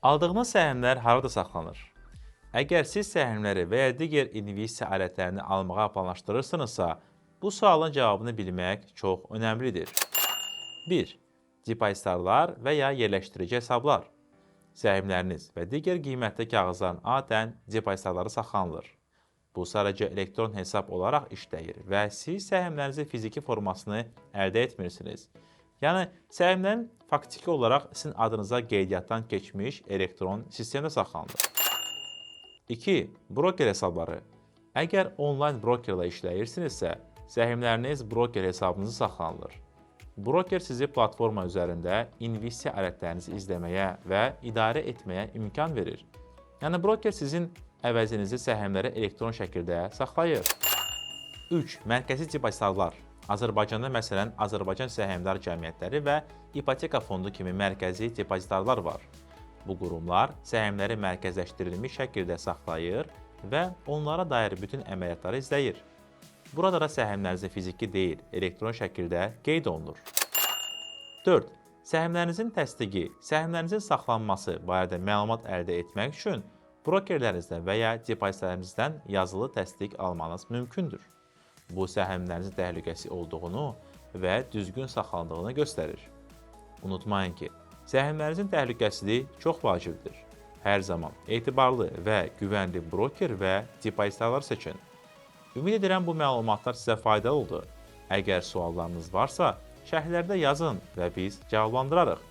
Aldığınız səhmlər harada saxlanır? Əgər siz səhmləri və ya digər investisiya alətlərini almağa planlaşdırırsınızsa, bu sualın cavabını bilmək çox önəmlidir. 1. Depozitlər və ya yerləşdirici hesablar. Səhmləriniz və digər qiymətli kağızların adətən depozitlərə saxlanılır. Bu sadəcə elektron hesab olaraq işləyir və siz səhmlərinizin fiziki formasını əldə etmirsiniz. Yəni, səhmlərin faktiki olaraq sizin adınıza qeydiyyatdan keçmiş elektron sistemdə saxlanılır. 2. Broker hesabları. Əgər onlayn brokerlə işləyirsinizsə, səhmləriniz broker hesabınızı saxlanılır. Broker sizi platforma üzərində investisiya alətlərinizi izləməyə və idarə etməyə imkan verir. Yəni, broker sizin əvəzinizi səhmləri elektron şəkildə saxlayır. 3. Mərkəzi depozitlər. Azərbaycanda məsələn Azərbaycan Səhmdar Cəmiyyətləri və İpoteka Fondu kimi mərkəzi depozitlər var. Bu qurumlar səhmləri mərkəzləşdirilmiş şəkildə saxlayır və onlara dair bütün əməliyyatları izləyir. Burada da səhmlərinizin fiziki deyil, elektron şəkildə qeyd olunur. 4. Səhmlərinizin təsdiqi. Səhmlərinizin saxlanması barədə məlumat əldə etmək üçün brokerlərinizdən və ya depozitlərinizdən yazılı təsdiq almanız mümkündür. Bu, səhmlərinizin təhlükəsiz olduğunu və düzgün saxlandığını göstərir. Unutmayın ki, səhmlərinizin təhlükəsizliyi çox vacibdir. Hər zaman etibarlı və güvənli broker və depozitlər seçin. Ümid edirəm bu məlumatlar sizə faydalı oldu. Əgər suallarınız varsa, şərhlərdə yazın və biz cavablandırarıq.